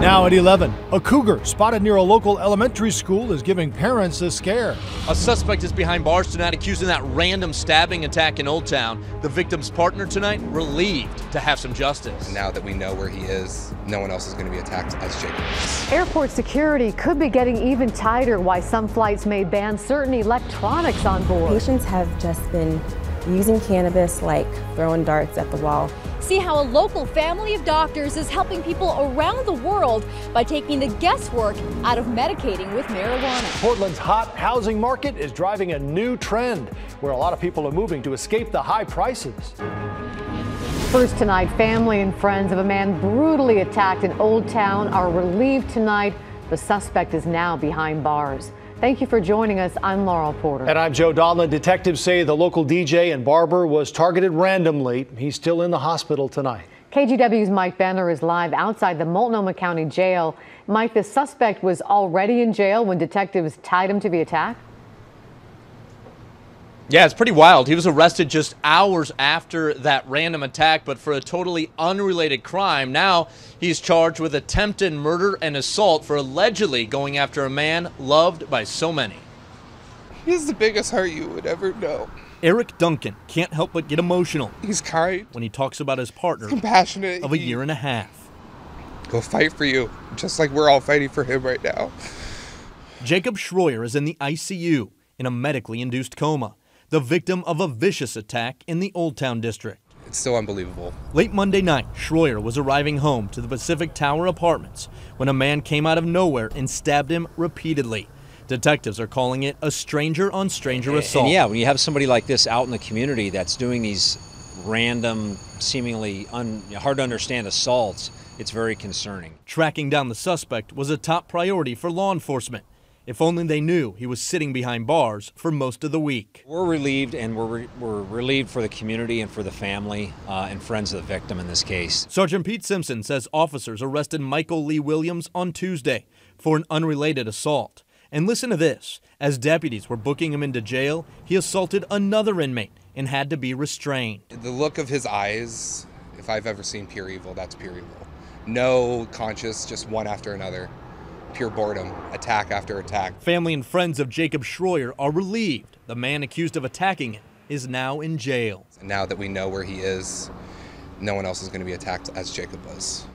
Now at 11, a cougar spotted near a local elementary school is giving parents a scare. A suspect is behind bars tonight accusing that random stabbing attack in Old Town. The victim's partner tonight relieved to have some justice. Now that we know where he is, no one else is going to be attacked as Jacob is. Airport security could be getting even tighter, why some flights may ban certain electronics on board. Patients have just been using cannabis like throwing darts at the wall. See how a local family of doctors is helping people around the world by taking the guesswork out of medicating with marijuana. Portland's hot housing market is driving a new trend where a lot of people are moving to escape the high prices. First tonight, family and friends of a man brutally attacked in Old Town are relieved tonight. The suspect is now behind bars. Thank you for joining us. I'm Laurel Porter. And I'm Joe Donlin. Detectives say the local DJ and barber was targeted randomly. He's still in the hospital tonight. KGW's Mike Benner is live outside the Multnomah County Jail. Mike, the suspect was already in jail when detectives tied him to the attack. Yeah, it's pretty wild. He was arrested just hours after that random attack, but for a totally unrelated crime. Now he's charged with attempted murder and assault for allegedly going after a man loved by so many. He has the biggest heart you would ever know. Eric Duncan can't help but get emotional. He's kind. When he talks about his partner Compassionate. of a year and a half. He'll fight for you, just like we're all fighting for him right now. Jacob Schroyer is in the ICU in a medically induced coma, the victim of a vicious attack in the Old Town district. It's so unbelievable. Late Monday night, Schroyer was arriving home to the Pacific Tower Apartments when a man came out of nowhere and stabbed him repeatedly. Detectives are calling it a stranger-on-stranger assault. And yeah, when you have somebody like this out in the community that's doing these random, seemingly hard-to-understand assaults, it's very concerning. Tracking down the suspect was a top priority for law enforcement. If only they knew he was sitting behind bars for most of the week. We're relieved, and we're relieved for the community and for the family and friends of the victim in this case. Sergeant Pete Simpson says officers arrested Michael Lee Williams on Tuesday for an unrelated assault. And listen to this. As deputies were booking him into jail, he assaulted another inmate and had to be restrained. The look of his eyes, if I've ever seen pure evil, that's pure evil. No conscious, just one after another. Pure boredom, attack after attack. Family and friends of Jacob Schroyer are relieved. The man accused of attacking him is now in jail. And now that we know where he is, no one else is going to be attacked as Jacob was.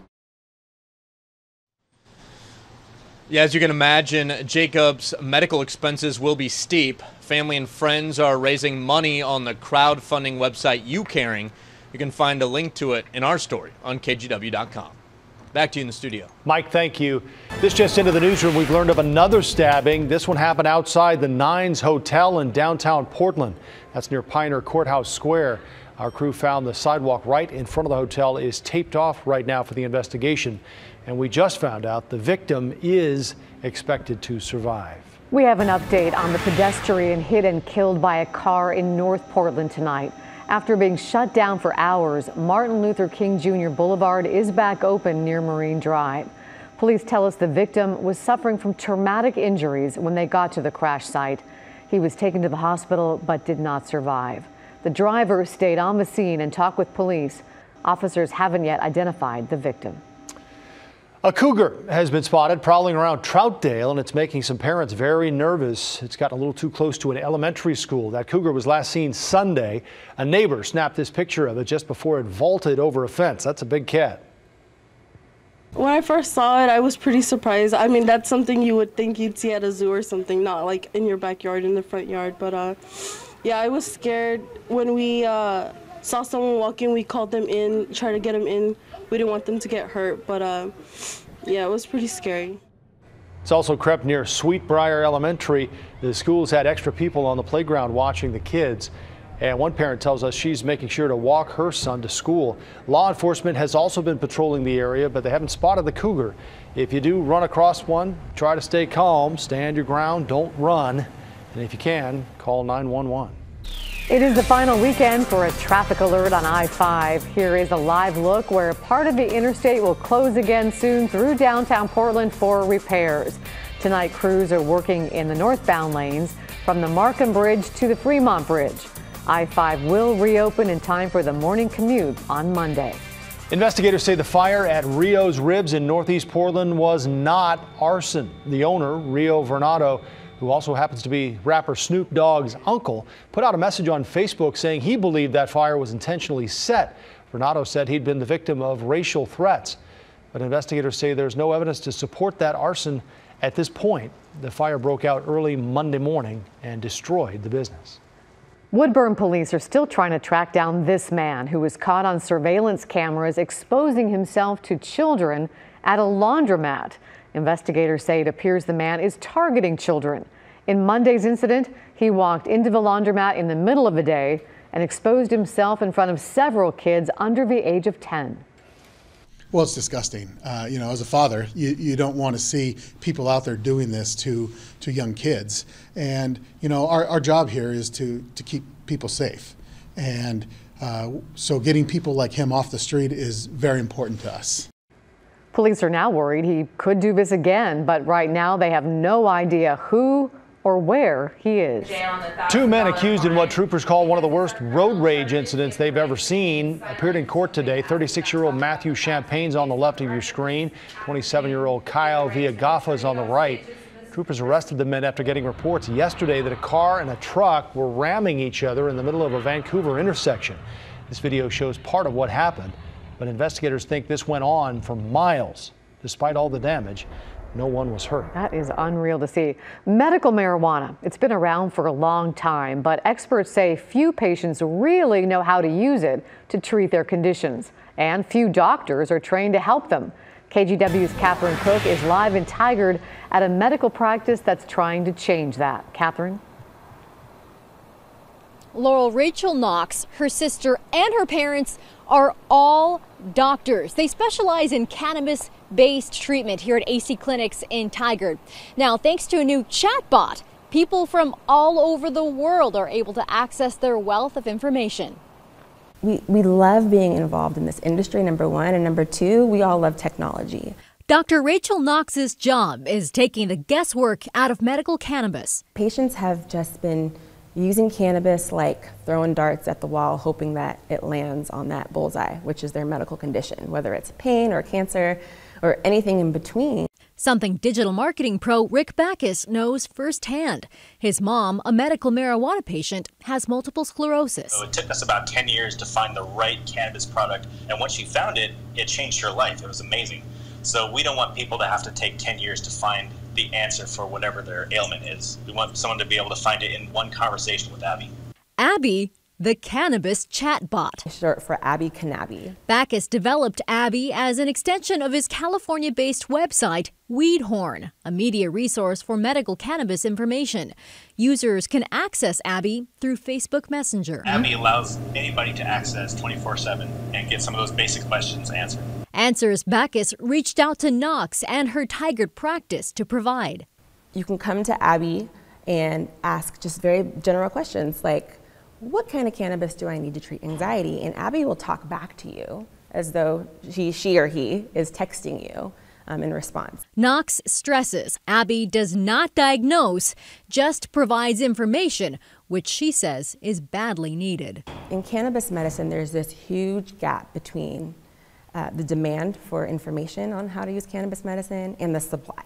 Yeah, as you can imagine, Jacob's medical expenses will be steep. Family and friends are raising money on the crowdfunding website YouCaring. You can find a link to it in our story on KGW.com. Back to you in the studio. Mike, thank you. This just into the newsroom, we've learned of another stabbing. This one happened outside the Nines Hotel in downtown Portland. That's near Pioneer Courthouse Square. Our crew found the sidewalk right in front of the hotel is taped off right now for the investigation. And we just found out the victim is expected to survive. We have an update on the pedestrian hit and killed by a car in North Portland tonight. After being shut down for hours, Martin Luther King Jr. Boulevard is back open near Marine Drive. Police tell us the victim was suffering from traumatic injuries when they got to the crash site. He was taken to the hospital but did not survive. The driver stayed on the scene and talked with police. Officers haven't yet identified the victim. A cougar has been spotted prowling around Troutdale, and it's making some parents very nervous. It's gotten a little too close to an elementary school. That cougar was last seen Sunday. A neighbor snapped this picture of it just before it vaulted over a fence. That's a big cat. When I first saw it, I was pretty surprised. I mean, that's something you would think you'd see at a zoo or something, not like in your backyard, in the front yard. But yeah, I was scared. When we saw someone walking, we called them in, tried to get them in. We didn't want them to get hurt, but yeah, it was pretty scary. It's also crept near Sweetbriar Elementary. The school's had extra people on the playground watching the kids. And one parent tells us she's making sure to walk her son to school. Law enforcement has also been patrolling the area, but they haven't spotted the cougar. If you do run across one, try to stay calm, stand your ground, don't run. And if you can, call 911. It is the final weekend for a traffic alert on I-5. Here is a live look where part of the interstate will close again soon through downtown Portland for repairs. Tonight, crews are working in the northbound lanes from the Markham Bridge to the Fremont Bridge. I-5 will reopen in time for the morning commute on Monday. Investigators say the fire at Rio's Ribs in Northeast Portland was not arson. The owner, Rio Vernado, who also happens to be rapper Snoop Dogg's uncle, put out a message on Facebook saying he believed that fire was intentionally set. Vernado said he'd been the victim of racial threats, but investigators say there's no evidence to support that arson at this point. The fire broke out early Monday morning and destroyed the business. Woodburn police are still trying to track down this man who was caught on surveillance cameras exposing himself to children at a laundromat. Investigators say it appears the man is targeting children. In Monday's incident, he walked into the laundromat in the middle of the day and exposed himself in front of several kids under the age of 10. Well, it's disgusting. As a father, you don't want to see people out there doing this to young kids. And, our job here is to keep people safe. And so getting people like him off the street is very important to us. Police are now worried he could do this again, but right now they have no idea who or where he is. Two men accused in what troopers call one of the worst road rage incidents they've ever seen appeared in court today. 36-year-old Matthew Champagne's on the left of your screen. 27-year-old Kyle Villagafa is on the right. Troopers arrested the men after getting reports yesterday that a car and a truck were ramming each other in the middle of a Vancouver intersection. This video shows part of what happened, but investigators think this went on for miles. Despite all the damage, no one was hurt. That is unreal to see. Medical marijuana, it's been around for a long time, but experts say few patients really know how to use it to treat their conditions, and few doctors are trained to help them. KGW's Catherine Cook is live in Tigard at a medical practice that's trying to change that. Catherine? Laurel, Rachel Knox, her sister, and her parents are all doctors. They specialize in cannabis-based treatment here at AC Clinics in Tigard. Now, thanks to a new chatbot, people from all over the world are able to access their wealth of information. We love being involved in this industry, number one, and number two, we all love technology. Dr. Rachel Knox's job is taking the guesswork out of medical cannabis. Patients have just been using cannabis like throwing darts at the wall, hoping that it lands on that bullseye, which is their medical condition, whether it's pain or cancer or anything in between. Something digital marketing pro Rick Backus knows firsthand. His mom, a medical marijuana patient, has multiple sclerosis. So it took us about 10 years to find the right cannabis product, and once she found it, it changed her life. It was amazing. So we don't want people to have to take 10 years to find the answer for whatever their ailment is. We want someone to be able to find it in one conversation with Abby. Abby, the cannabis chatbot. Short for Abby Cannabis. Backus developed Abby as an extension of his California-based website, Weedhorn, a media resource for medical cannabis information. Users can access Abby through Facebook Messenger. Abby allows anybody to access 24/7 and get some of those basic questions answered. Answers Backus reached out to Knox and her Tigard practice to provide. You can come to Abby and ask just very general questions like, what kind of cannabis do I need to treat anxiety? And Abby will talk back to you as though she or he is texting you in response. Knox stresses Abby does not diagnose, just provides information, which she says is badly needed. In cannabis medicine, there's this huge gap between the demand for information on how to use cannabis medicine and the supply.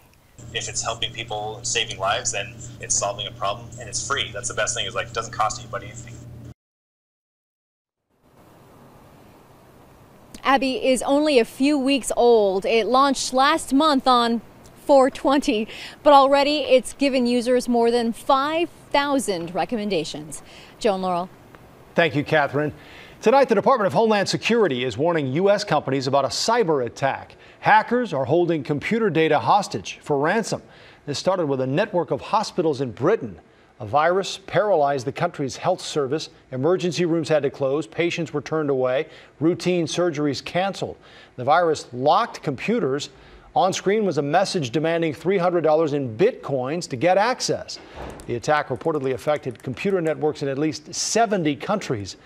If it's helping people, saving lives, then it's solving a problem and it's free. That's the best thing, is like it doesn't cost anybody anything. Abby is only a few weeks old. It launched last month on 4/20, but already it's given users more than 5,000 recommendations. Joan Laurel. Thank you, Catherine. Tonight, the Department of Homeland Security is warning U.S. companies about a cyber attack. Hackers are holding computer data hostage for ransom. This started with a network of hospitals in Britain. A virus paralyzed the country's health service. Emergency rooms had to close. Patients were turned away. Routine surgeries canceled. The virus locked computers. On screen was a message demanding $300 in bitcoins to get access. The attack reportedly affected computer networks in at least 70 countries.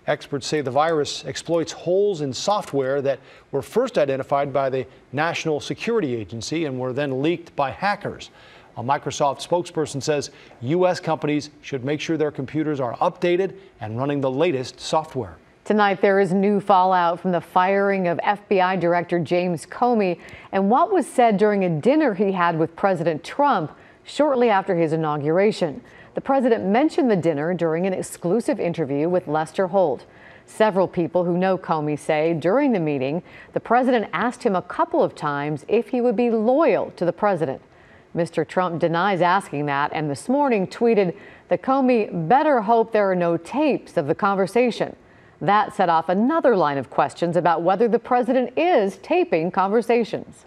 Experts say the virus exploits holes in software that were first identified by the National Security Agency and were then leaked by hackers. A Microsoft spokesperson says U.S. companies should make sure their computers are updated and running the latest software. Tonight, there is new fallout from the firing of FBI Director James Comey and what was said during a dinner he had with President Trump shortly after his inauguration. The president mentioned the dinner during an exclusive interview with Lester Holt. Several people who know Comey say during the meeting, the president asked him a couple of times if he would be loyal to the president. Mr. Trump denies asking that and this morning tweeted that Comey better hope there are no tapes of the conversation. That set off another line of questions about whether the president is taping conversations.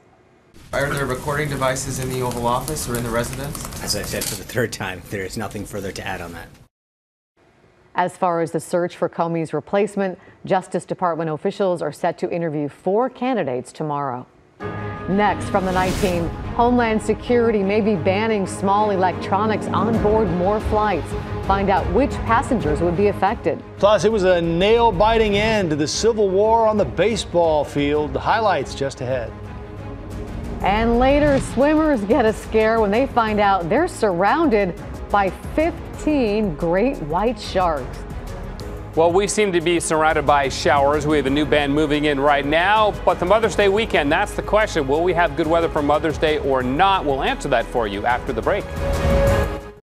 Are there recording devices in the Oval Office or in the residence? As I said for the third time, there is nothing further to add on that. As far as the search for Comey's replacement, Justice Department officials are set to interview 4 candidates tomorrow. Next, from the night team, Homeland Security may be banning small electronics on board more flights. Find out which passengers would be affected. Plus, it was a nail-biting end to the Civil War on the baseball field. The highlights just ahead. And later, swimmers get a scare when they find out they're surrounded by 15 great white sharks. Well, we seem to be surrounded by showers. We have a new band moving in right now. But the Mother's Day weekend, that's the question. Will we have good weather for Mother's Day or not? We'll answer that for you after the break.